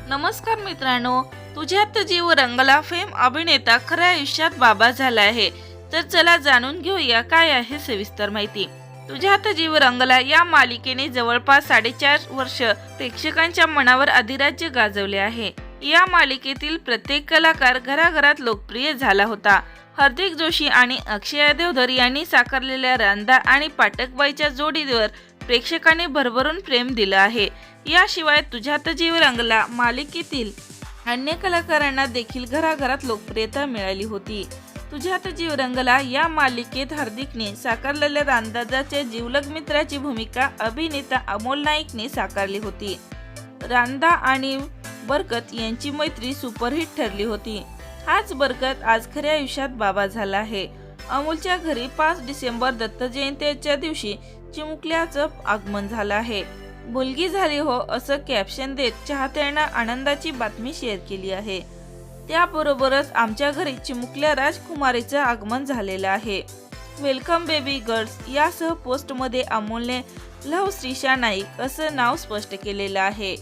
नमस्कार मित्रांनो, तुझ्यात जीव रंगला फेम अभिनेता खऱ्या आयुष्यात बाबा झाला आहे. तर चला जाणून घेऊया काय आहे सविस्तर माहिती. तुझ्यात जीव रंगला या मालिकेने जवळपास 4.5 वर्ष प्रेक्षकांच्या मनावर अधिराज्य गाजवले आहे. या मालिकेतील प्रत्येक कलाकार घराघरात लोकप्रिय झाला होता. हार्दिक जोशी आणि अक्षय देवधर यांनी साकारलेल्या रांदा आणि पाठकबाईच्या जोडीवर प्रेक्षकांनी भरभरून प्रेम दिलं आहे. याशिवाय तुझ्यात जीव रंगला मालिकेतील अन्य कलाकारांना देखील घराघरात लोकप्रियता मिळाली होती. तुझ्यात जीव रंगला या मालिकेत हार्दिकने साकारलेल्या रांदाच्या जिवलग मित्राची भूमिका अभिनेता अमोल नाईकने साकारली होती. रांदा आणि बरकत यांची मैत्री सुपरहिट ठरली होती. हाच बरकत आज खऱ्या आयुष्यात बाबा झाला आहे. अमोलच्या घरी 5 डिसेंबर दत्त जयंतीच्या दिवशी चिमुकल्याचं आगमन झालं आहे. मुलगी झाली हो असं कॅप्शन देत चाहत्यांना आनंदाची बातमी शेअर केली आहे. त्याबरोबरच आमच्या घरी चिमुकल्या राजकुमारीचं आगमन झालेलं आहे. वेलकम बेबी गर्ल्स यासह पोस्टमध्ये अमोलने लव्ह श्रीषा नाईक असं नाव स्पष्ट केलेलं आहे.